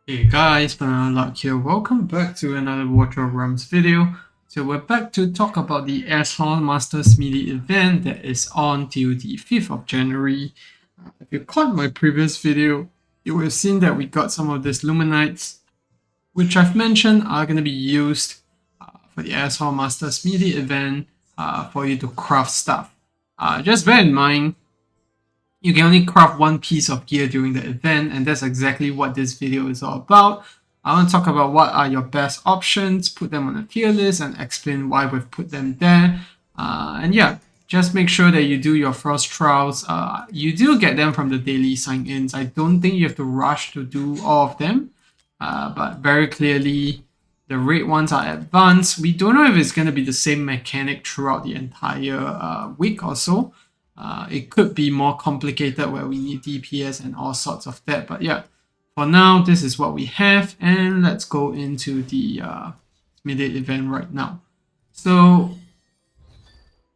Hey guys, Luck here. Welcome back to another Water Realms video. So we're back to talk about the Azhor Master Smithy event that is on till the 5th of January. If you caught my previous video, you will have seen that we got some of these Luminites, which I've mentioned are going to be used for the Azhor Master Smithy event for you to craft stuff. Just bear in mind, you can only craft one piece of gear during the event, and that's exactly what this video is all about. I want to talk about what are your best options, put them on a tier list, and explain why we've put them there. And yeah, just make sure that you do your first trials. You do get them from the daily sign-ins. I don't think you have to rush to do all of them, but very clearly, the raid ones are advanced. We don't know if it's going to be the same mechanic throughout the entire week or so. It could be more complicated where we need DPS and all sorts of that. But yeah, for now, this is what we have. And let's go into the Smithy event right now. So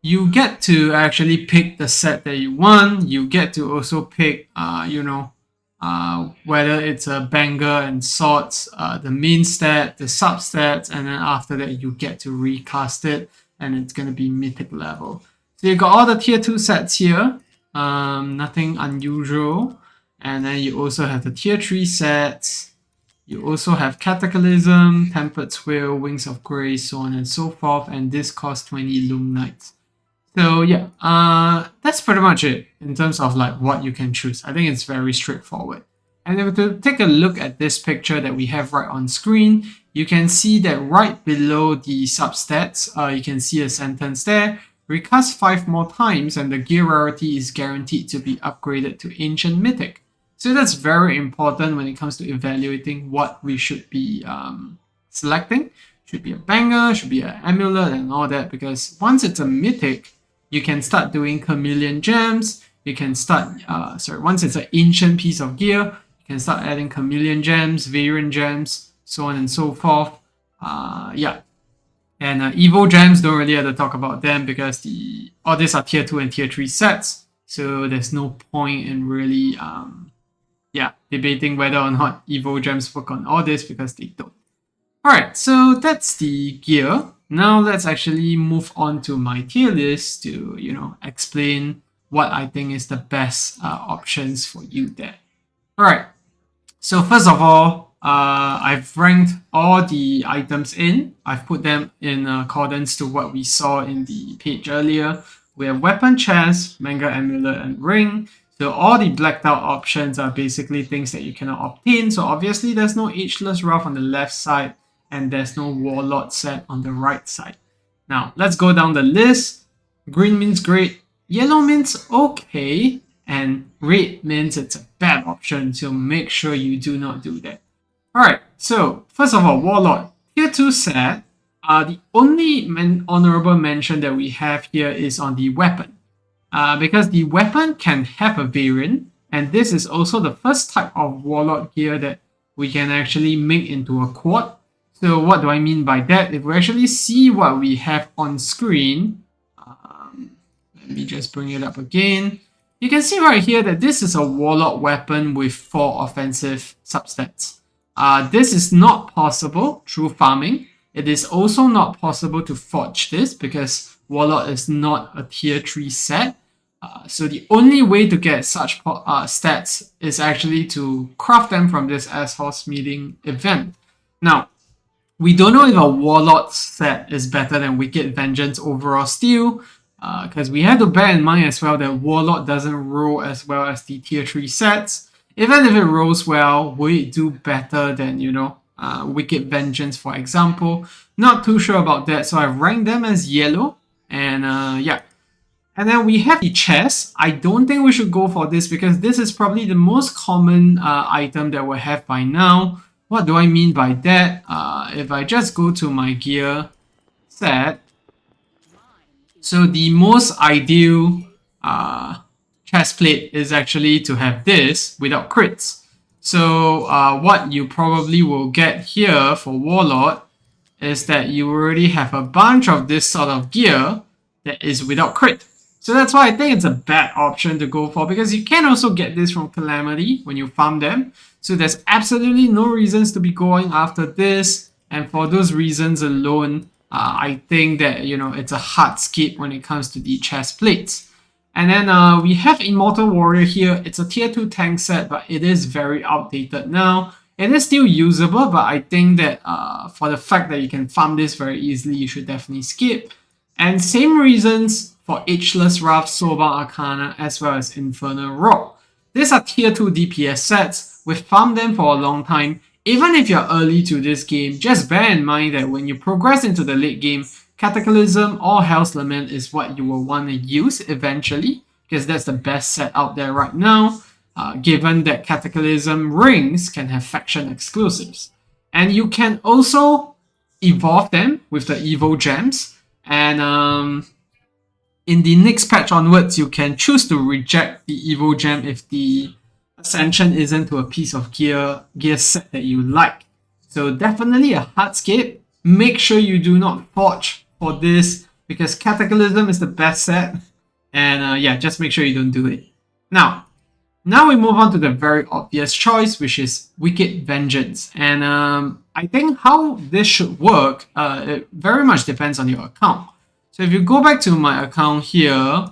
you get to actually pick the set that you want. You get to also pick, whether it's a banger and swords, the main stat, the substats, and then after that you get to recast it, and it's gonna be mythic level. So you got all the tier 2 sets here, nothing unusual. And then you also have the tier 3 sets. You also have Cataclysm, Tempered Twill, Wings of Grace, so on and so forth. And this costs 20 Loom Knights. So yeah, that's pretty much it in terms of like what you can choose. I think it's very straightforward. And if we take a look at this picture that we have right on screen, you can see that right below the substats, you can see a sentence there. Recast 5 more times and the gear rarity is guaranteed to be upgraded to Ancient Mythic. So that's very important when it comes to evaluating what we should be selecting. Should be a banger, should be an amulet and all that, because once it's a mythic, you can start doing chameleon gems. You can start, once it's an ancient piece of gear, you can start adding chameleon gems, variant gems, so on and so forth. Yeah. And Evo gems, don't really have to talk about them because all these are tier 2 and tier 3 sets. So there's no point in really debating whether or not Evo gems work on all this because they don't. Alright, so that's the gear. Now let's actually move on to my tier list to, explain what I think is the best options for you there. Alright, so first of all, I've ranked all the items in. I've put them in accordance to what we saw in the page earlier. We have weapon chest, manga amulet, and ring. So all the blacked out options are basically things that you cannot obtain. So obviously there's no ageless wrath on the left side, and there's no warlord set on the right side. Now let's go down the list. Green means great, yellow means okay, and red means it's a bad option, so make sure you do not do that. Alright, so first of all, warlord. Tier 2 set, the only honorable mention that we have here is on the weapon. Because the weapon can have a variant, and this is also the first type of warlord gear that we can actually make into a quad. So what do I mean by that? If we actually see what we have on screen, let me just bring it up again. You can see right here that this is a warlord weapon with 4 offensive substats. This is not possible through farming. It is also not possible to forge this because warlord is not a tier 3 set. So the only way to get such stats is actually to craft them from this Azhor Smithing event. Now, we don't know if a warlord set is better than Wicked Vengeance Overall Steel, because we have to bear in mind as well that warlord doesn't roll as well as the tier 3 sets. Even if it rolls well, will it do better than, Wicked Vengeance, for example? Not too sure about that, so I've ranked them as yellow, and yeah. And then we have the chest. I don't think we should go for this because this is probably the most common item that we'll have by now. What do I mean by that? If I just go to my gear set, so the most ideal chest plate is actually to have this without crits. So what you probably will get here for Warlord is that you already have a bunch of this sort of gear that is without crit. So that's why I think it's a bad option to go for, because you can also get this from Calamity when you farm them. So there's absolutely no reasons to be going after this. And for those reasons alone, I think that, it's a hard skip when it comes to the chest plates. And then we have Immortal Warrior here. It's a tier 2 tank set, but it is very outdated now. It is still usable, but I think that for the fact that you can farm this very easily, you should definitely skip. And same reasons for Ageless Wrath, Soulbound Arcana, as well as Infernal Rock. These are tier 2 DPS sets. We've farmed them for a long time. Even if you're early to this game, just bear in mind that when you progress into the late game, Cataclysm or Hell's Lament is what you will want to use eventually, because that's the best set out there right now, given that Cataclysm rings can have faction exclusives. And you can also evolve them with the Evo Gems, and in the next patch onwards, you can choose to reject the Evo Gem if the Ascension isn't to a piece of gear set that you like. So definitely a hard skip. Make sure you do not forge for this, because Cataclysm is the best set. And yeah, just make sure you don't do it. Now we move on to the very obvious choice, which is Wicked Vengeance. And I think how this should work, it very much depends on your account. So if you go back to my account here,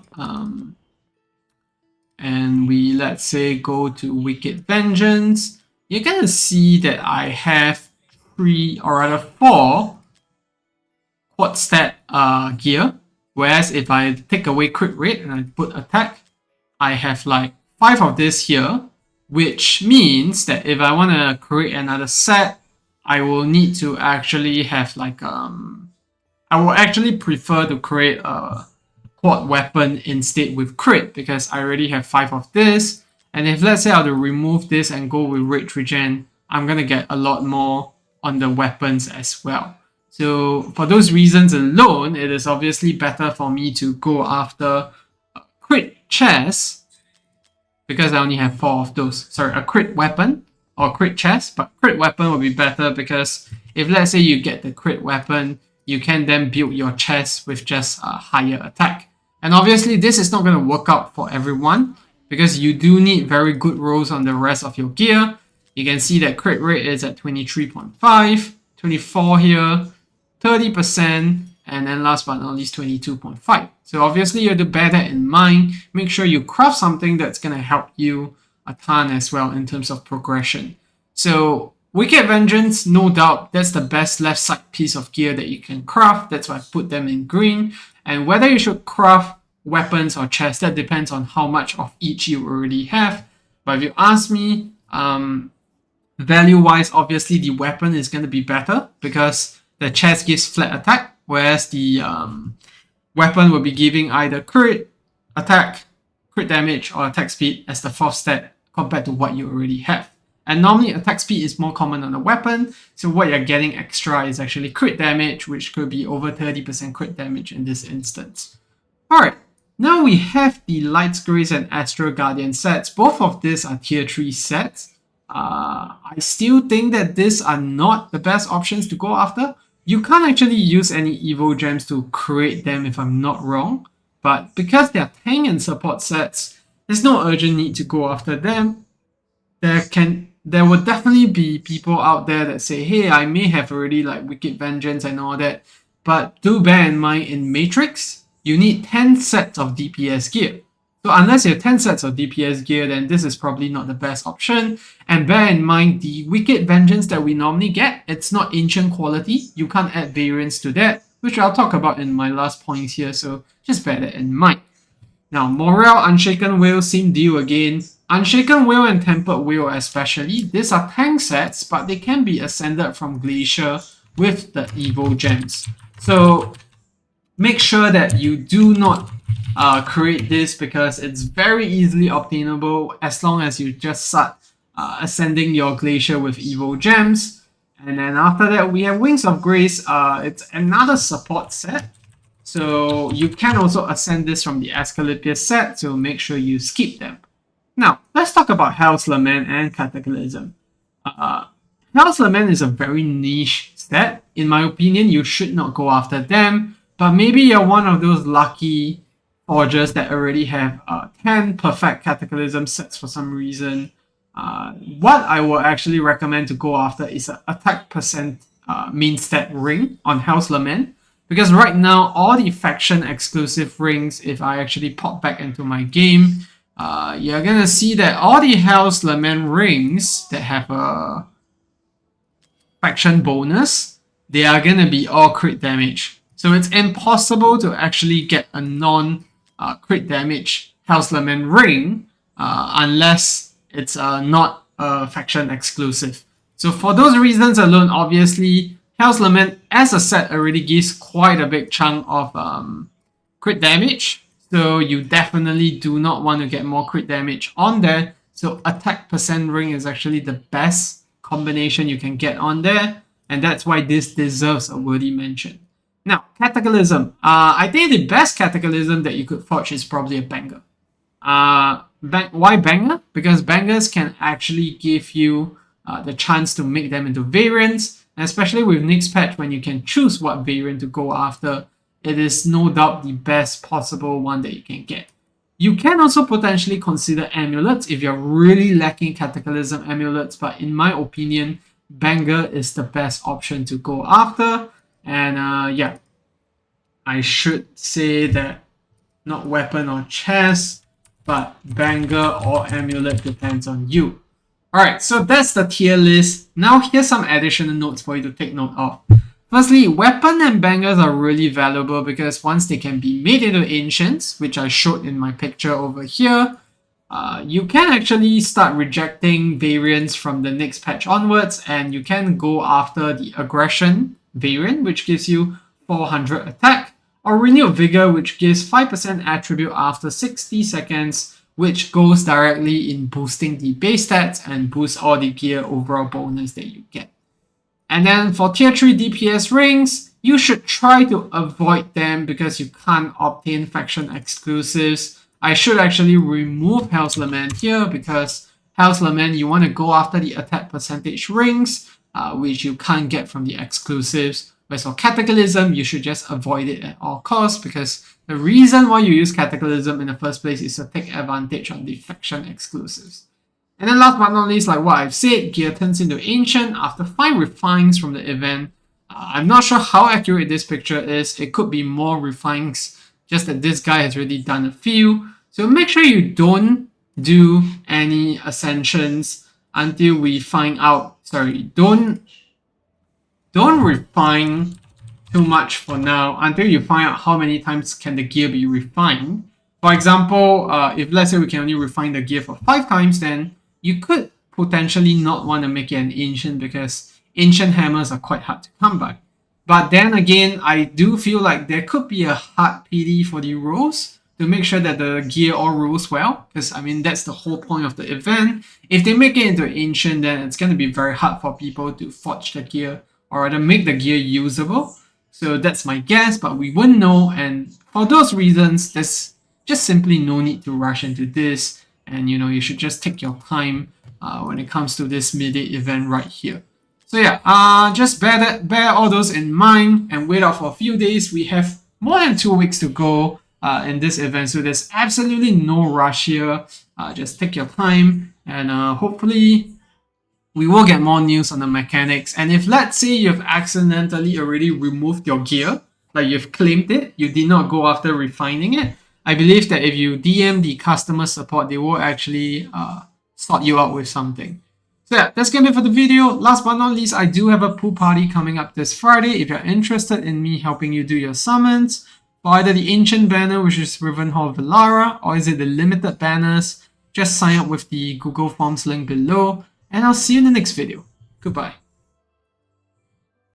and we, let's say, go to Wicked Vengeance, you're going to see that I have 4 quad stat gear. Whereas if I take away crit rate and I put attack, I have like 5 of this here, which means that if I want to create another set, I will need to actually have like I will actually prefer to create a quad weapon instead with crit, because I already have 5 of this. And if, let's say, I were to remove this and go with Rage Regen, I'm gonna get a lot more on the weapons as well. So for those reasons alone, it is obviously better for me to go after a crit chest, because I only have 4 of those. Sorry, a crit weapon or crit chest, but crit weapon will be better, because if, let's say, you get the crit weapon, you can then build your chest with just a higher attack. And obviously this is not going to work out for everyone, because you do need very good rolls on the rest of your gear. You can see that crit rate is at 23.5, 24 here, 30%, and then last but not least 22.5. So obviously you have to bear that in mind. Make sure you craft something that's going to help you a ton as well in terms of progression. So Wicked Vengeance, no doubt, that's the best left side piece of gear that you can craft. That's why I put them in green. And whether you should craft weapons or chests, that depends on how much of each you already have. But if you ask me, value-wise, obviously the weapon is going to be better, because the chest gives flat attack, whereas the weapon will be giving either crit attack, crit damage, or attack speed as the 4th stat compared to what you already have. And normally attack speed is more common on a weapon, so what you're getting extra is actually crit damage, which could be over 30% crit damage in this instance. Alright, now we have the Light's Grace and Astral Guardian sets. Both of these are tier 3 sets. I still think that these are not the best options to go after. You can't actually use any Evo Gems to create them if I'm not wrong, but because they're tank and support sets, there's no urgent need to go after them. There will definitely be people out there that say, hey, I may have already like Wicked Vengeance and all that, but do bear in mind, in Matrix, you need 10 sets of DPS gear. So unless you have 10 sets of DPS gear, then this is probably not the best option. And bear in mind, the Wicked Vengeance that we normally get, it's not ancient quality. You can't add variants to that, which I'll talk about in my last points here, so just bear that in mind. Now, Morale, Unshaken Will, same deal again. Unshaken Will and Tempered Will especially, these are tank sets, but they can be ascended from Glacier with the Evo Gems. So make sure that you do not create this, because it's very easily obtainable as long as you just start ascending your Glacier with Evo Gems. And then after that, we have Wings of Grace. It's another support set. So you can also ascend this from the Asclepius set, so make sure you skip them. Now, let's talk about Hell's Lament and Cataclysm. Hell's Lament is a very niche set. In my opinion, you should not go after them, but maybe you're one of those lucky forgers that already have 10 perfect cataclysm sets for some reason. What I would actually recommend to go after is an attack percent main stat ring on Hell's Lament. Because right now, all the faction exclusive rings, if I actually pop back into my game, you're gonna see that all the Hell's Lament rings that have a faction bonus, they are gonna be all crit damage. So it's impossible to actually get a non-crit damage Hell's Lament ring unless it's not a faction exclusive. So for those reasons alone, obviously, Hell's Lament as a set already gives quite a big chunk of crit damage. So you definitely do not want to get more crit damage on there. So attack percent ring is actually the best combination you can get on there. And that's why this deserves a worthy mention. Now, Cataclysm. I think the best Cataclysm that you could forge is probably a banger. Why banger? Because bangers can actually give you the chance to make them into variants, and especially with next patch when you can choose what variant to go after, it is no doubt the best possible one that you can get. You can also potentially consider amulets if you're really lacking Cataclysm amulets, but in my opinion, banger is the best option to go after. And yeah, I should say that not weapon or chest, but banger or amulet depends on you. Alright, so that's the tier list. Now here's some additional notes for you to take note of. Firstly, weapon and bangers are really valuable because once they can be made into ancients, which I showed in my picture over here, you can actually start rejecting variants from the next patch onwards, and you can go after the aggression variant, which gives you 400 attack, or renewed vigor, which gives 5% attribute after 60 seconds, which goes directly in boosting the base stats and boosts all the gear overall bonus that you get. And then for tier 3 DPS rings, you should try to avoid them because you can't obtain faction exclusives. I should actually remove Hell's Lament here because Hell's Lament, you want to go after the attack percentage rings, which you can't get from the exclusives. Whereas for Cataclysm, you should just avoid it at all costs because the reason why you use Cataclysm in the first place is to take advantage on the faction exclusives. And then last but not least, like what I've said, gear turns into ancient after 5 refines from the event. I'm not sure how accurate this picture is. It could be more refines, just that this guy has already done a few. So make sure you don't do any ascensions until we find out. Sorry, don't refine too much for now until you find out how many times can the gear be refined. For example, if let's say we can only refine the gear for 5 times, then you could potentially not want to make it an ancient because ancient hammers are quite hard to come by. But then again, I do feel like there could be a hard PD for the rules to make sure that the gear all rules well, because I mean that's the whole point of the event. If they make it into ancient, then it's going to be very hard for people to forge the gear or rather make the gear usable. So that's my guess, but we wouldn't know, and for those reasons, there's just simply no need to rush into this, and you should just take your time when it comes to this mid-day event right here. So yeah, just bear all those in mind and wait out for a few days. We have more than 2 weeks to go in this event, so there's absolutely no rush here. Just take your time, and hopefully we will get more news on the mechanics. And if let's say you've accidentally already removed your gear, like you've claimed it, you did not go after refining it, I believe that if you DM the customer support, they will actually sort you out with something. So yeah, that's gonna be it for the video. Last but not least, I do have a pool party coming up this Friday. If you're interested in me helping you do your summons, for either the Ancient banner, which is Rivenhall Velara, or is it the limited banners, just sign up with the Google Forms link below, and I'll see you in the next video. Goodbye.